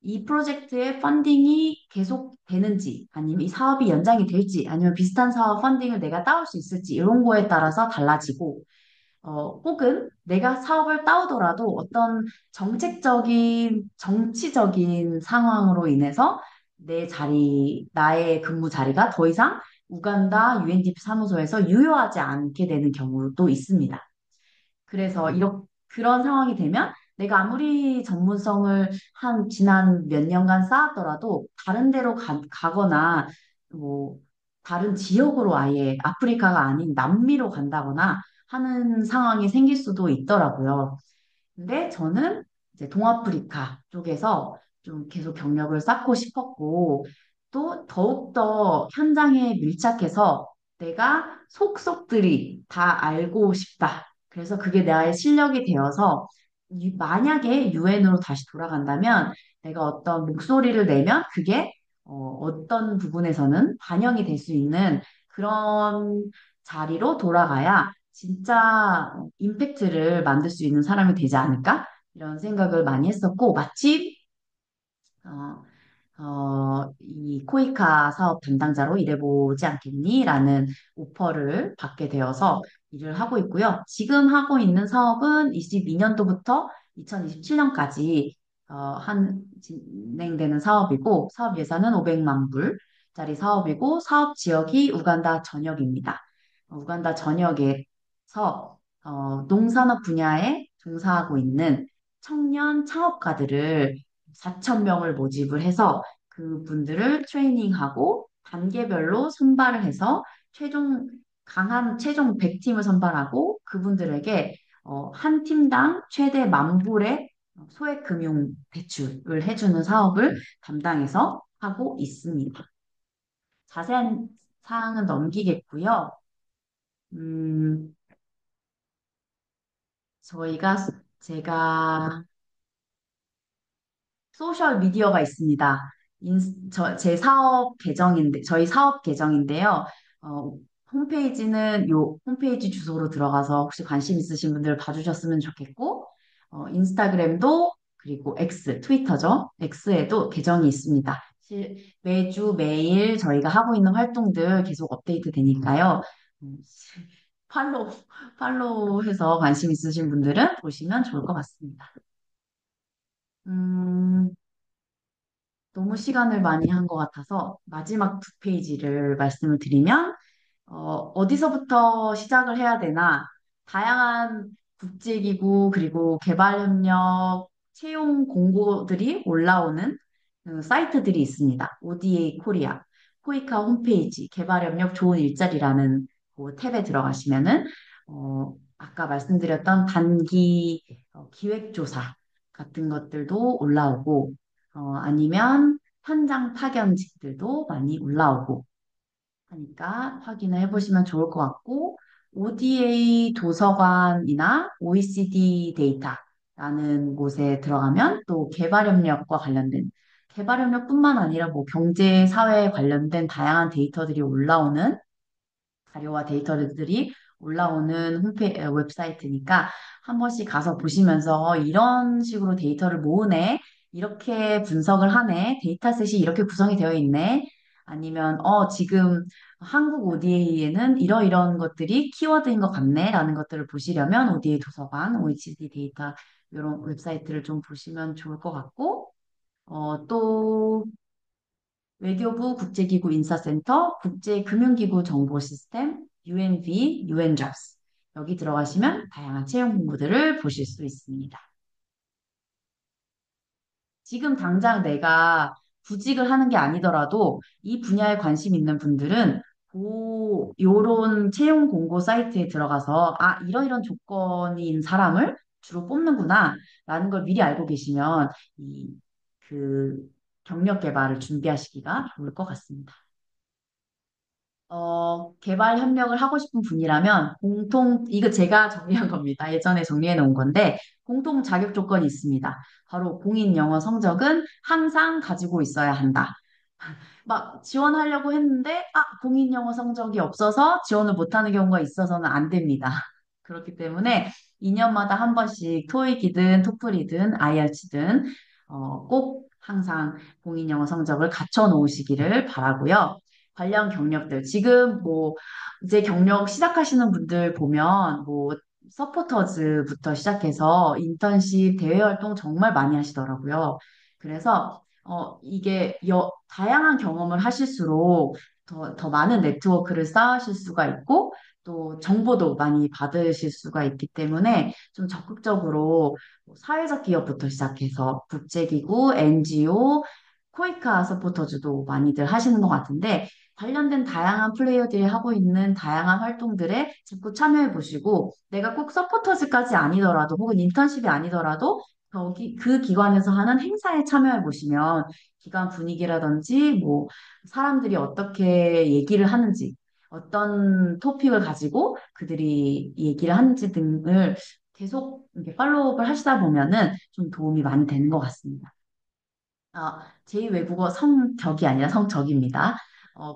이 프로젝트의 펀딩이 계속 되는지, 아니면 이 사업이 연장이 될지, 아니면 비슷한 사업 펀딩을 내가 따올 수 있을지, 이런 거에 따라서 달라지고, 혹은 내가 사업을 따오더라도 어떤 정치적인 상황으로 인해서 나의 근무 자리가 더 이상 우간다 UNDP 사무소에서 유효하지 않게 되는 경우도 있습니다. 그래서 그런 상황이 되면 내가 아무리 전문성을 지난 몇 년간 쌓았더라도 다른 데로 가거나 뭐 다른 지역으로 아예 아프리카가 아닌 남미로 간다거나 하는 상황이 생길 수도 있더라고요. 근데 저는 이제 동아프리카 쪽에서 좀 계속 경력을 쌓고 싶었고, 또 더욱더 현장에 밀착해서 내가 속속들이 다 알고 싶다. 그래서 그게 나의 실력이 되어서 만약에 유엔으로 다시 돌아간다면 내가 어떤 목소리를 내면 그게 어떤 부분에서는 반영이 될 수 있는 그런 자리로 돌아가야 진짜 임팩트를 만들 수 있는 사람이 되지 않을까? 이런 생각을 많이 했었고, 마침, 어, 이 코이카 사업 담당자로 일해보지 않겠니? 라는 오퍼를 받게 되어서 일을 하고 있고요. 지금 하고 있는 사업은 22년도부터 2027년까지 진행되는 사업이고, 사업 예산은 500만 불짜리 사업이고, 사업 지역이 우간다 전역입니다. 우간다 전역에서 농산업 분야에 종사하고 있는 청년 창업가들을 4천 명을 모집을 해서 그분들을 트레이닝하고 단계별로 선발을 해서 최종 100팀을 선발하고 그분들에게 한 팀당 최대 10,000불의 소액 금융 대출을 해주는 사업을 담당해서 하고 있습니다. 자세한 사항은 넘기겠고요. 음, 저희가 제가 소셜 미디어가 있습니다. 제 사업 저희 사업 계정인데요. 어, 홈페이지 주소로 들어가서 혹시 관심 있으신 분들 봐주셨으면 좋겠고, 인스타그램도 그리고 트위터죠. X에도 계정이 있습니다. 매주 매일 저희가 하고 있는 활동들 계속 업데이트 되니까요. 음, 팔로우, 팔로우해서 관심 있으신 분들은 보시면 좋을 것 같습니다. 음, 너무 시간을 많이 한 것 같아서 마지막 두 페이지를 말씀을 드리면, 어디서부터 시작을 해야 되나, 다양한 국제기구 그리고 개발협력 채용 공고들이 올라오는 사이트들이 있습니다. ODA 코리아, 코이카 홈페이지, 개발협력 좋은 일자리라는 그 탭에 들어가시면은, 아까 말씀드렸던 단기 기획조사 같은 것들도 올라오고, 아니면 현장 파견직들도 많이 올라오고 하니까 확인을 해보시면 좋을 것 같고, ODA 도서관이나 OECD 데이터라는 곳에 들어가면 또 개발협력뿐만 아니라 뭐 경제, 사회에 관련된 다양한 데이터들이 올라오는 자료와 데이터들이 올라오는 웹사이트니까 한 번씩 가서 보시면서 이런 식으로 데이터를 모으네, 이렇게 분석을 하네, 데이터셋이 이렇게 구성이 되어 있네, 아니면 지금 한국 ODA에는 이러이런 것들이 키워드인 것 같네 라는 것들을 보시려면 ODA 도서관, OECD 데이터 이런 웹사이트를 좀 보시면 좋을 것 같고, 또 외교부 국제기구 인사센터, 국제금융기구 정보시스템, UNV, UNJobs 여기 들어가시면 다양한 채용 공고들을 보실 수 있습니다. 지금 당장 내가 구직을 하는 게 아니더라도 이 분야에 관심 있는 분들은 요런 채용 공고 사이트에 들어가서 아, 이러이런 조건인 사람을 주로 뽑는구나 라는 걸 미리 알고 계시면 그 경력 개발을 준비하시기가 좋을 것 같습니다. 개발 협력을 하고 싶은 분이라면 이거 제가 정리한 겁니다. 예전에 정리해 놓은 건데, 공통 자격 조건이 있습니다. 바로 공인 영어 성적은 항상 가지고 있어야 한다. 막 지원하려고 했는데, 아, 공인 영어 성적이 없어서 지원을 못하는 경우가 있어서는 안 됩니다. 그렇기 때문에 2년마다 한 번씩 토익이든 토플이든 IELTS든 꼭 항상 공인 영어 성적을 갖춰 놓으시기를 바라고요. 관련 경력들. 지금 뭐, 이제 경력 시작하시는 분들 보면, 뭐, 서포터즈부터 시작해서 인턴십, 대외 활동 정말 많이 하시더라고요. 그래서, 이게 다양한 경험을 하실수록 더 많은 네트워크를 쌓으실 수가 있고, 또 정보도 많이 받으실 수가 있기 때문에 좀 적극적으로 뭐 사회적 기업부터 시작해서 국제기구, NGO, 코이카 서포터즈도 많이들 하시는 것 같은데 관련된 다양한 플레이어들이 하고 있는 다양한 활동들에 자꾸 참여해 보시고 내가 꼭 서포터즈까지 아니더라도 혹은 인턴십이 아니더라도 거기 그 기관에서 하는 행사에 참여해 보시면 기관 분위기라든지 뭐 사람들이 어떻게 얘기를 하는지 어떤 토픽을 가지고 그들이 얘기를 하는지 등을 계속 이렇게 팔로우업을 하시다 보면은 좀 도움이 많이 되는 것 같습니다. 제2외국어 성격이 아니라 성적입니다.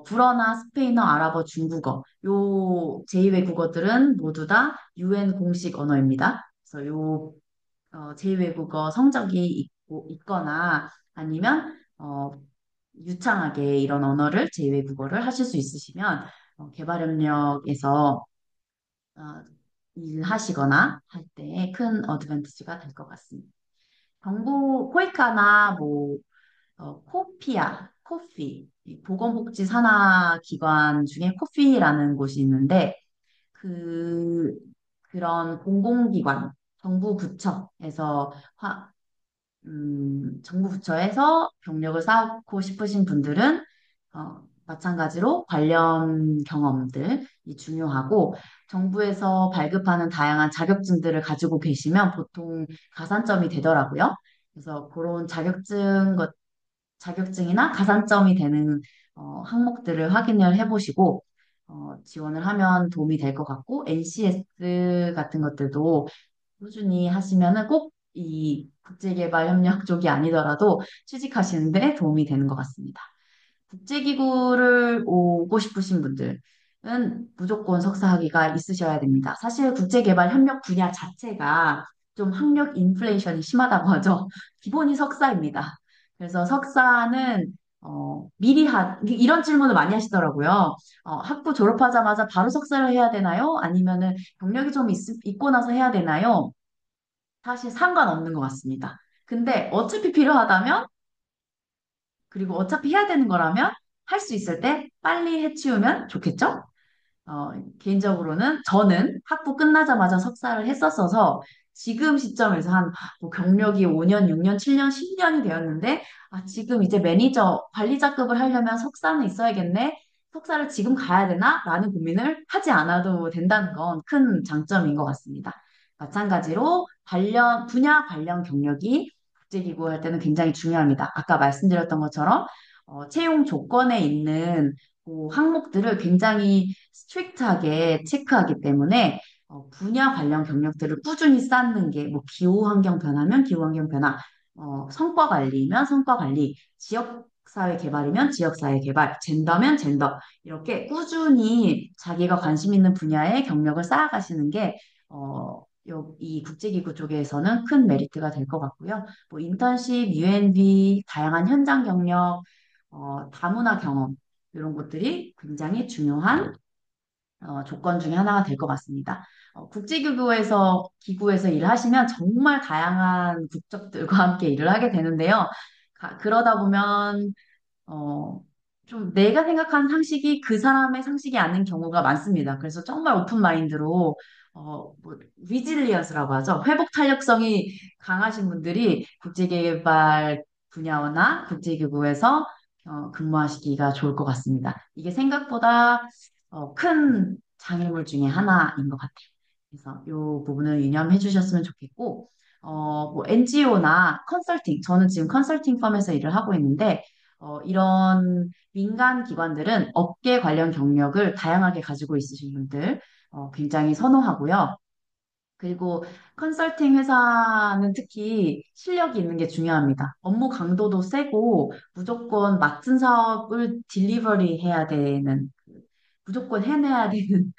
불어나 스페인어, 아랍어, 중국어. 요 제2외국어들은 모두 다 UN 공식 언어입니다. 그래서 제2외국어 성적이 있거나 아니면 유창하게 이런 언어를 제2외국어를 하실 수 있으시면 개발협력에서 어, 일하시거나 할 때 큰 어드밴티지가 될 것 같습니다. 코이카나 뭐 코피아, 코피, 이 보건복지 산하 기관 중에 코피라는 곳이 있는데, 그, 그런 공공기관, 정부 부처에서, 정부 부처에서 경력을 쌓고 싶으신 분들은, 마찬가지로 관련 경험들이 중요하고, 정부에서 발급하는 다양한 자격증들을 가지고 계시면 보통 가산점이 되더라고요. 그래서 그런 자격증이나 가산점이 되는 항목들을 확인을 해보시고 지원을 하면 도움이 될 것 같고 NCS 같은 것들도 꾸준히 하시면은 꼭 이 국제개발협력 쪽이 아니더라도 취직하시는데 도움이 되는 것 같습니다. 국제기구를 오고 싶으신 분들은 무조건 석사학위가 있으셔야 됩니다. 사실 국제개발협력 분야 자체가 좀 학력 인플레이션이 심하다고 하죠. 기본이 석사입니다. 그래서 석사는 이런 질문을 많이 하시더라고요. 학부 졸업하자마자 바로 석사를 해야 되나요? 아니면은 경력이 좀 있고 나서 해야 되나요? 사실 상관없는 것 같습니다. 근데 어차피 필요하다면 그리고 어차피 해야 되는 거라면 할 수 있을 때 빨리 해치우면 좋겠죠? 개인적으로는 저는 학부 끝나자마자 석사를 했었어서 지금 시점에서 뭐 경력이 5년, 6년, 7년, 10년이 되었는데 지금 이제 매니저, 관리자급을 하려면 석사는 있어야겠네? 석사를 지금 가야 되나? 라는 고민을 하지 않아도 된다는 건 큰 장점인 것 같습니다. 마찬가지로 분야 관련 경력이 국제기구 할 때는 굉장히 중요합니다. 아까 말씀드렸던 것처럼 채용 조건에 있는 그 항목들을 굉장히 스트릭트하게 체크하기 때문에 분야 관련 경력들을 꾸준히 쌓는 게 뭐 기후 환경 변화면 기후 환경 변화, 성과 관리면 성과 관리, 지역 사회 개발이면 지역 사회 개발, 젠더면 젠더 이렇게 꾸준히 자기가 관심 있는 분야의 경력을 쌓아가시는 게 이 국제기구 쪽에서는 큰 메리트가 될 것 같고요. 뭐 인턴십, UNB, 다양한 현장 경력, 다문화 경험 이런 것들이 굉장히 중요한 조건 중에 하나가 될 것 같습니다. 기구에서 일을 하시면 정말 다양한 국적들과 함께 일을 하게 되는데요. 그러다 보면, 어, 좀 내가 생각한 상식이 그 사람의 상식이 아닌 경우가 많습니다. 그래서 정말 오픈 마인드로 뭐 리질리언스라고 하죠. 회복 탄력성이 강하신 분들이 국제개발 분야나 국제기구에서 근무하시기가 좋을 것 같습니다. 이게 생각보다 큰 장애물 중에 하나인 것 같아요. 그래서 이 부분을 유념해 주셨으면 좋겠고, 뭐 NGO나 컨설팅, 저는 지금 컨설팅 펌에서 일을 하고 있는데, 이런 민간 기관들은 업계 관련 경력을 다양하게 가지고 있으신 분들 굉장히 선호하고요. 그리고 컨설팅 회사는 특히 실력이 있는 게 중요합니다. 업무 강도도 세고 무조건 맡은 사업을 딜리버리 해야 되는, 무조건 해내야 되는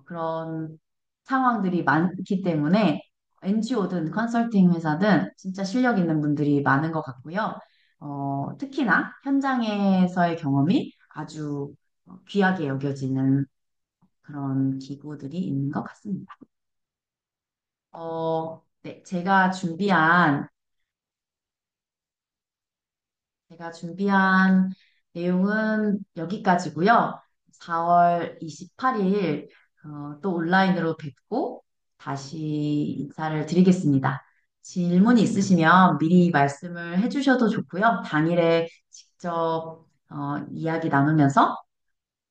그런 상황들이 많기 때문에 NGO든 컨설팅 회사든 진짜 실력 있는 분들이 많은 것 같고요. 특히나 현장에서의 경험이 아주 귀하게 여겨지는 그런 기구들이 있는 것 같습니다. 네, 제가 준비한 내용은 여기까지고요. 4월 28일 또 온라인으로 뵙고 다시 인사를 드리겠습니다. 질문이 있으시면 미리 말씀을 해주셔도 좋고요. 당일에 직접 이야기 나누면서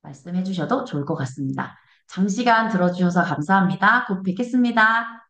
말씀해 주셔도 좋을 것 같습니다. 장시간 들어주셔서 감사합니다. 곧 뵙겠습니다.